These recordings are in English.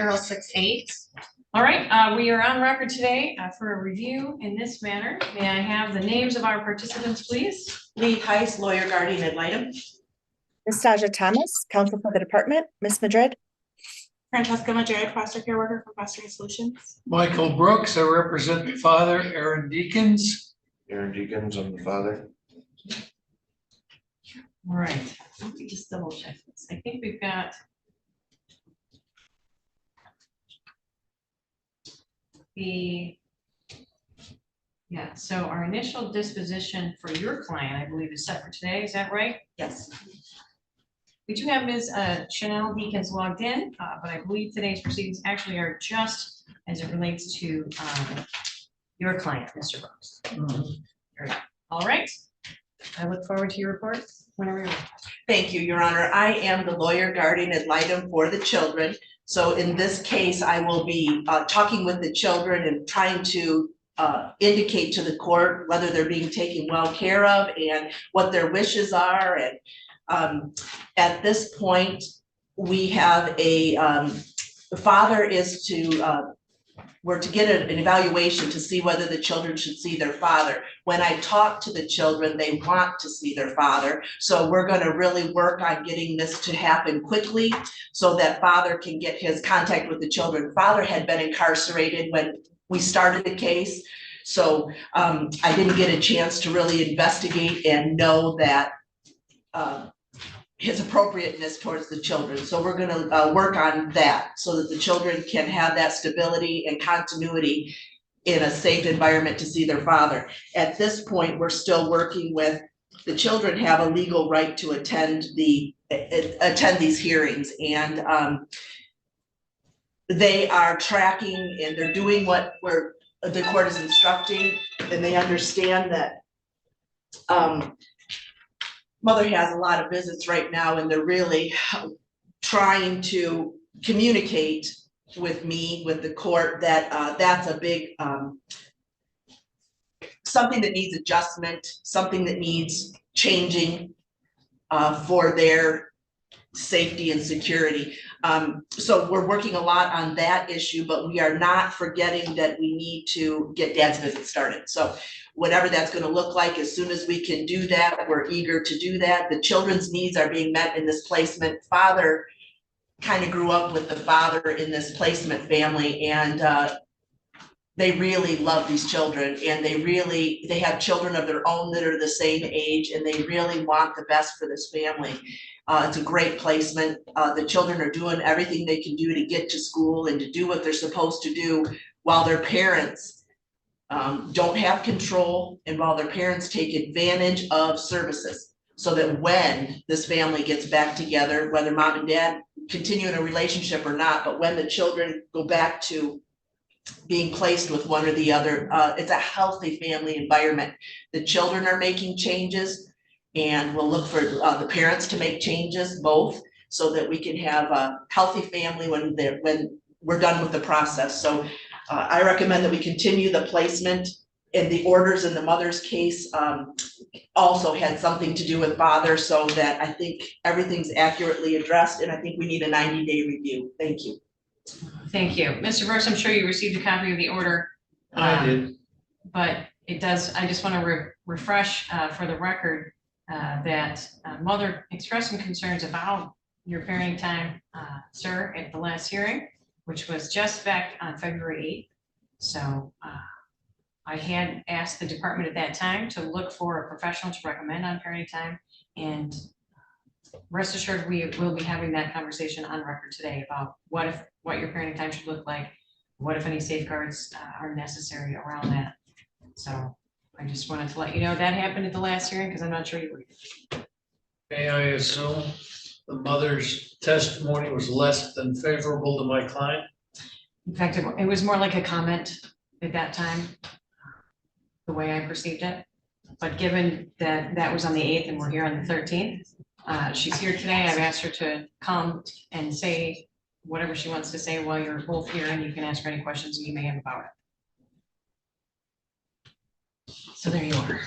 1068. All right, we are on record today for a review in this manner. May I have the names of our participants, please? Lee Heiss, lawyer, guardian ad litem. Ms. Stasia Thomas, counsel for the department. Ms. Madrid. Francesca Madrid, foster care worker from Fostering Solutions. Michael Brooks, I represent the father. Aaron Deacons. Aaron Deacons, I'm the father. All right, let me just double check this. I think we've got so our initial disposition for your client, I believe, is set for today. Is that right? Yes. We do have Ms. Chanel Deacons logged in, but I believe today's proceedings actually are just as it relates to your client, Mr. Brooks. All right. I look forward to your report whenever you're ready. Thank you, Your Honor. I am the lawyer, guardian ad litem for the children. So in this case, I will be talking with the children and trying to indicate to the court whether they're being taken well care of and what their wishes are. And at this point, we have the father is we're to get an evaluation to see whether the children should see their father. When I talk to the children, they want to see their father. So we're going to really work on getting this to happen quickly so that father can get his contact with the children. Father had been incarcerated when we started the case. So I didn't get a chance to really investigate and know that his appropriateness towards the children. So we're gonna work on that so that the children can have that stability and continuity in a safe environment to see their father. At this point, we're still working with, the children have a legal right to attend these hearings, and they are tracking and they're doing what the court is instructing, and they understand that mother has a lot of visits right now, and they're really trying to communicate with me, with the court, that that's a big, something that needs adjustment, something that needs changing for their safety and security. So we're working a lot on that issue, but we are not forgetting that we need to get dad's visit started. So whatever that's going to look like, as soon as we can do that, we're eager to do that. The children's needs are being met in this placement. Father kind of grew up with the father in this placement family, and they really love these children, and they have children of their own that are the same age, and they really want the best for this family. It's a great placement. The children are doing everything they can do to get to school and to do what they're supposed to do, while their parents don't have control, and while their parents take advantage of services, so that when this family gets back together, whether mom and dad continue in a relationship or not, but when the children go back to being placed with one or the other, it's a healthy family environment. The children are making changes, and we'll look for the parents to make changes, both, so that we can have a healthy family when we're done with the process. So I recommend that we continue the placement, and the orders in the mother's case also had something to do with father, so that I think everything's accurately addressed, and I think we need a 90-day review. Thank you. Thank you. Mr. Brooks, I'm sure you received a copy of the order. I did. But it does, I just want to refresh for the record that mother expressed some concerns about your parenting time, sir, at the last hearing, which was just back on February 8th. So I had asked the department at that time to look for a professional to recommend on parenting time, and rest assured we will be having that conversation on record today about what your parenting time should look like, what if any safeguards are necessary around that. So I just wanted to let you know that happened at the last hearing, because I'm not sure you were here. May I assume the mother's testimony was less than favorable to my client? In fact, it was more like a comment at that time, the way I perceived it. But given that that was on the 8th and we're here on the 13th, she's here today. I've asked her to come and say whatever she wants to say while you're both here, and you can ask her any questions you may have about it. So there you are.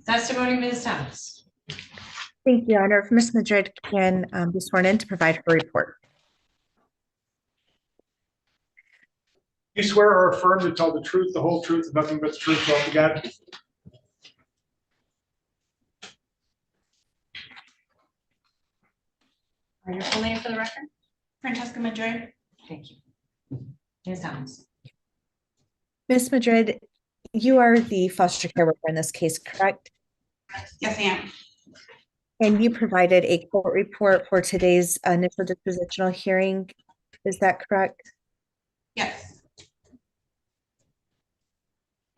Testimony, Ms. Thomas. Thank you, Your Honor. If Ms. Madrid can be sworn in to provide her report. You swear or affirm to tell the truth, the whole truth, and nothing but the truth, so help you God? Are your full name for the record? Francesca Madrid. Thank you. Ms. Thomas. Ms. Madrid, you are the foster care worker in this case, correct? Yes, I am. And you provided a court report for today's initial dispositional hearing. Is that correct? Yes.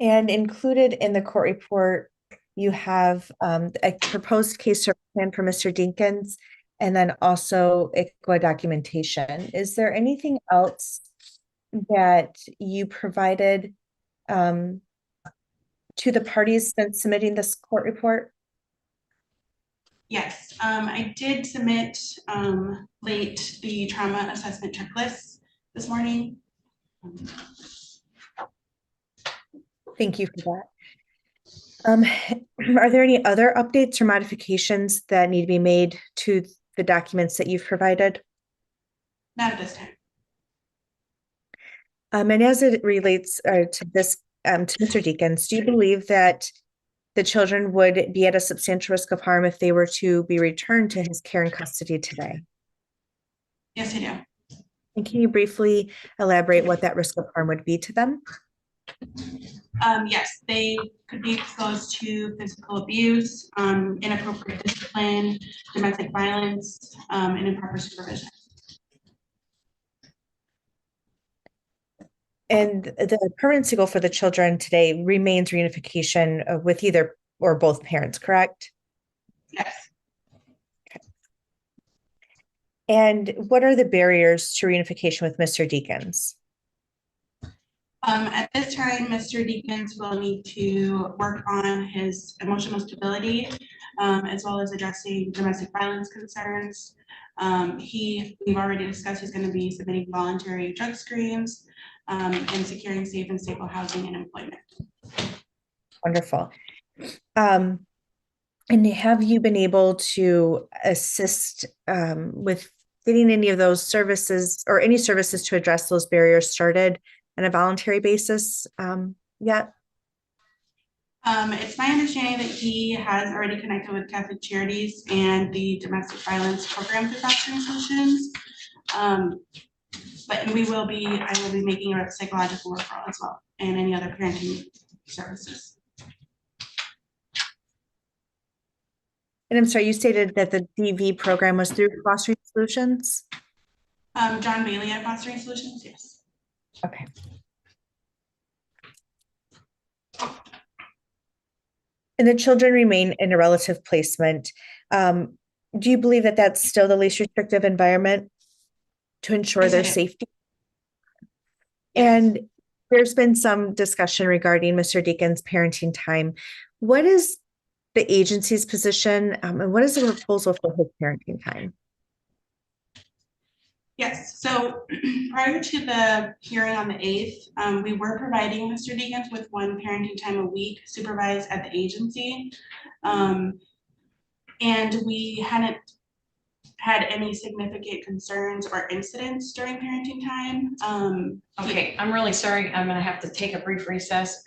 And included in the court report, you have a proposed case service plan for Mr. Dinkins, and then also ICWA documentation. Is there anything else that you provided to the parties since submitting this court report? Yes, I did submit late the trauma assessment checklist this morning. Thank you for that. Are there any other updates or modifications that need to be made to the documents that you've provided? Not at this time. And as it relates to this, to Mr. Deakins, do you believe that the children would be at a substantial risk of harm if they were to be returned to his care and custody today? Yes, I do. And can you briefly elaborate what that risk of harm would be to them? Yes, they could be exposed to physical abuse, inappropriate discipline, domestic violence, and improper supervision. And the permanency goal for the children today remains reunification with either or both parents, correct? Yes. And what are the barriers to reunification with Mr. Deakins? At this time, Mr. Deakins will need to work on his emotional stability, as well as addressing domestic violence concerns. We've already discussed, he's going to be submitting voluntary drug screens, and securing safe and stable housing and employment. Wonderful. And have you been able to assist with getting any of those services or any services to address those barriers started on a voluntary basis yet? It's my understanding that he has already connected with Catholic Charities and the domestic violence program through Fostering Solutions. But I will be making a psychological referral as well, and any other parenting services. And I'm sorry, you stated that the DV program was through Fostering Solutions? John Bailey at Fostering Solutions, yes. Okay. And the children remain in a relative placement. Do you believe that that's still the least restrictive environment to ensure Yes, I their do. safety? Yes. And there's been some discussion regarding Mr. Deacon's parenting time. What is the agency's position and what is the proposal for his parenting time? Yes, so prior to the hearing on the 8th, we were providing Mr. Deakins with one parenting time a week supervised at the agency. And we hadn't had any significant concerns or incidents during parenting time. Okay, I'm really sorry. I'm gonna have to take a brief recess.